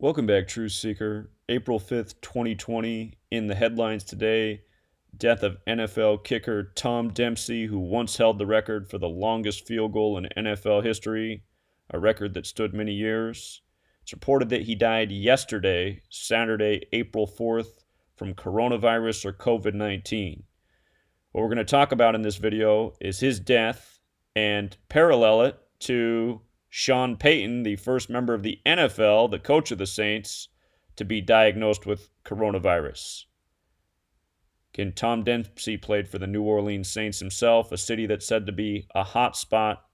Welcome back, Truth Seeker. April 5th, 2020. In the headlines today, death of NFL kicker Tom Dempsey, who once held the record for the longest field goal in NFL history, a record that stood many years. It's reported that he died yesterday, Saturday, April 4th, from coronavirus or COVID-19. What we're going to talk about in this video is his death and parallel it to Sean Payton, the first member of the NFL, the coach of the Saints, to be diagnosed with coronavirus. Again, Tom Dempsey played for the New Orleans Saints himself, a city that's said to be a hot spot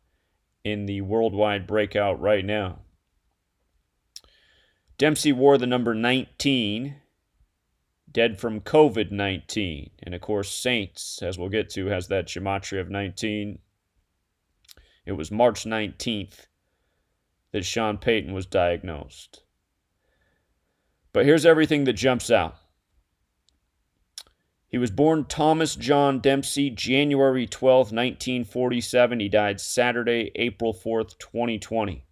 in the worldwide breakout right now. Dempsey wore the number 19, dead from COVID-19. And of course, Saints, as we'll get to, has that Gematria of 19. It was March 19th that Sean Payton was diagnosed. But here's everything that jumps out. He was born Thomas John Dempsey, January 12, 1947. He died Saturday, April 4th, 2020.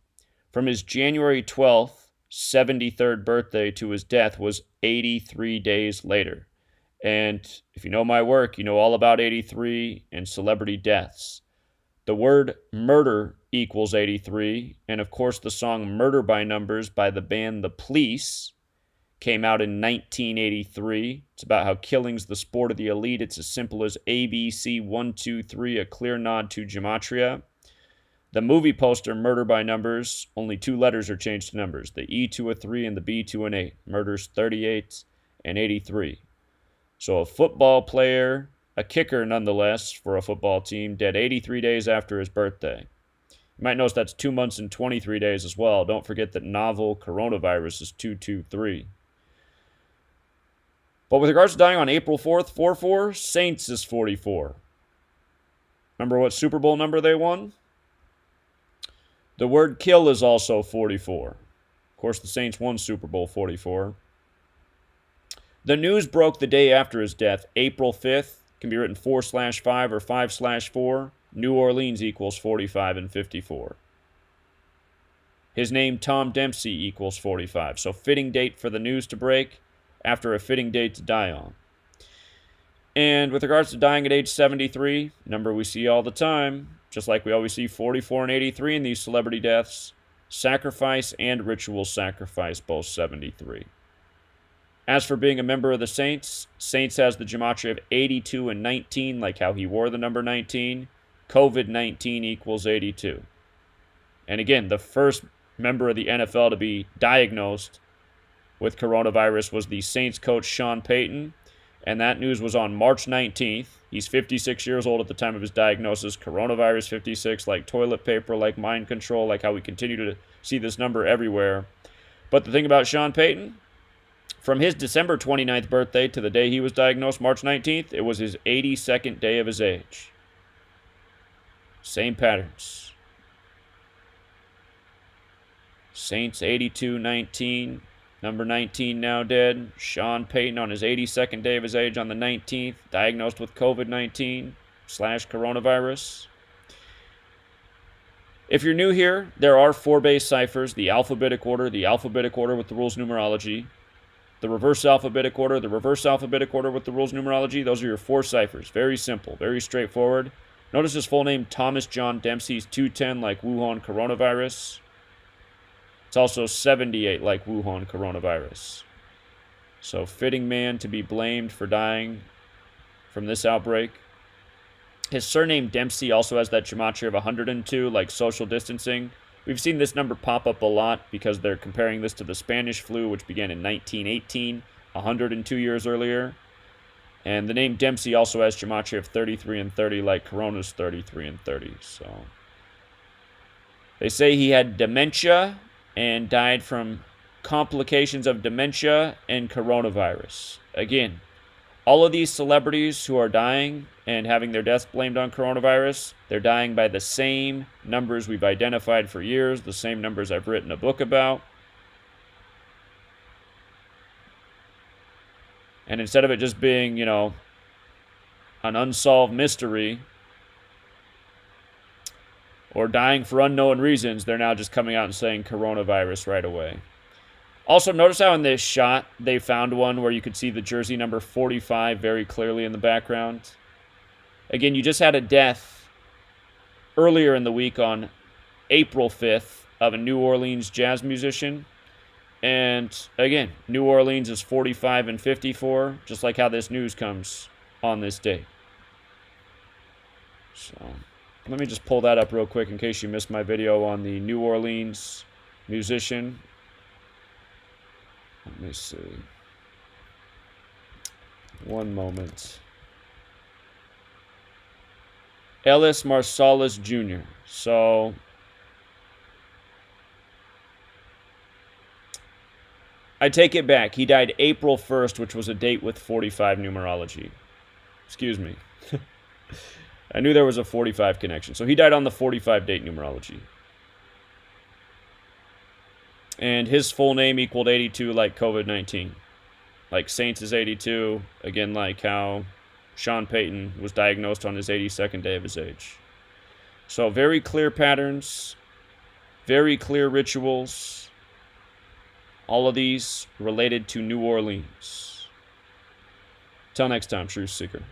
From his January 12th, 73rd birthday to his death was 83 days later. And if you know my work, you know all about 83 and celebrity deaths. The word murder equals 83, and of course the song Murder by Numbers by the band The Police came out in 1983. It's about how killing's the sport of the elite. It's as simple as ABC 1, 2, 3, a clear nod to Gematria. The movie poster Murder by Numbers, only two letters are changed to numbers, the E to a 3 and the B to an 8. Murders 38 and 83. So a football player, a kicker nonetheless for a football team, dead 83 days after his birthday. You might notice that's 2 months and 23 days as well. Don't forget that novel coronavirus is 223. But with regards to dying on April 4th, 44, Saints is 44. Remember what Super Bowl number they won? The word kill is also 44. Of course, the Saints won Super Bowl 44. The news broke the day after his death, April 5th. Can be written 4/5 or 5/4. New Orleans equals 45 and 54. His name, Tom Dempsey, equals 45. So fitting date for the news to break after a fitting date to die on. And with regards to dying at age 73, number we see all the time, just like we always see 44 and 83 in these celebrity deaths, sacrifice and ritual sacrifice, both 73. As for being a member of the Saints, Saints has the Gematria of 82 and 19, like how he wore the number 19. COVID-19 equals 82. And again, the first member of the NFL to be diagnosed with coronavirus was the Saints coach Sean Payton, and that news was on March 19th. He's 56 years old at the time of his diagnosis. Coronavirus 56, like toilet paper, like mind control, like how we continue to see this number everywhere. But the thing about Sean Payton, from his December 29th birthday to the day he was diagnosed, March 19th, it was his 82nd day of his age. Same patterns. Saints 82-19, number 19 now dead. Sean Payton on his 82nd day of his age on the 19th, diagnosed with COVID-19/coronavirus. If you're new here, there are 4 base ciphers: the alphabetic order with the rules numerology, the reverse alphabetic order with the rules numerology. Those are your 4 ciphers. Very simple, very straightforward. Notice his full name, Thomas John Dempsey, 210 like Wuhan coronavirus. It's also 78 like Wuhan coronavirus. So fitting man to be blamed for dying from this outbreak. His surname Dempsey also has that Gematria of 102 like social distancing. We've seen this number pop up a lot because they're comparing this to the Spanish flu, which began in 1918, 102 years earlier. And the name Dempsey also has Gematria of 33 and 30, like Corona's 33 and 30. So they say he had dementia and died from complications of dementia and coronavirus. Again, all of these celebrities who are dying and having their deaths blamed on coronavirus, they're dying by the same numbers we've identified for years, the same numbers I've written a book about. And instead of it just being, an unsolved mystery or dying for unknown reasons, they're now just coming out and saying coronavirus right away. Also, notice how in this shot they found one where you could see the jersey number 45 very clearly in the background. Again, you just had a death earlier in the week on April 5th of a New Orleans jazz musician. And again, New Orleans is 45 and 54, just like how this news comes on this day. So let me just pull that up real quick in case you missed my video on the New Orleans musician. Let me see. One moment. Ellis Marsalis Jr. So I take it back. He died April 1st, which was a date with 45 numerology. Excuse me. I knew there was a 45 connection. So he died on the 45 date numerology. And his full name equaled 82 like COVID-19. Like Saints is 82. Again, like how Sean Payton was diagnosed on his 82nd day of his age. So very clear patterns. Very clear rituals. All of these related to New Orleans. Till next time, Truth Seeker.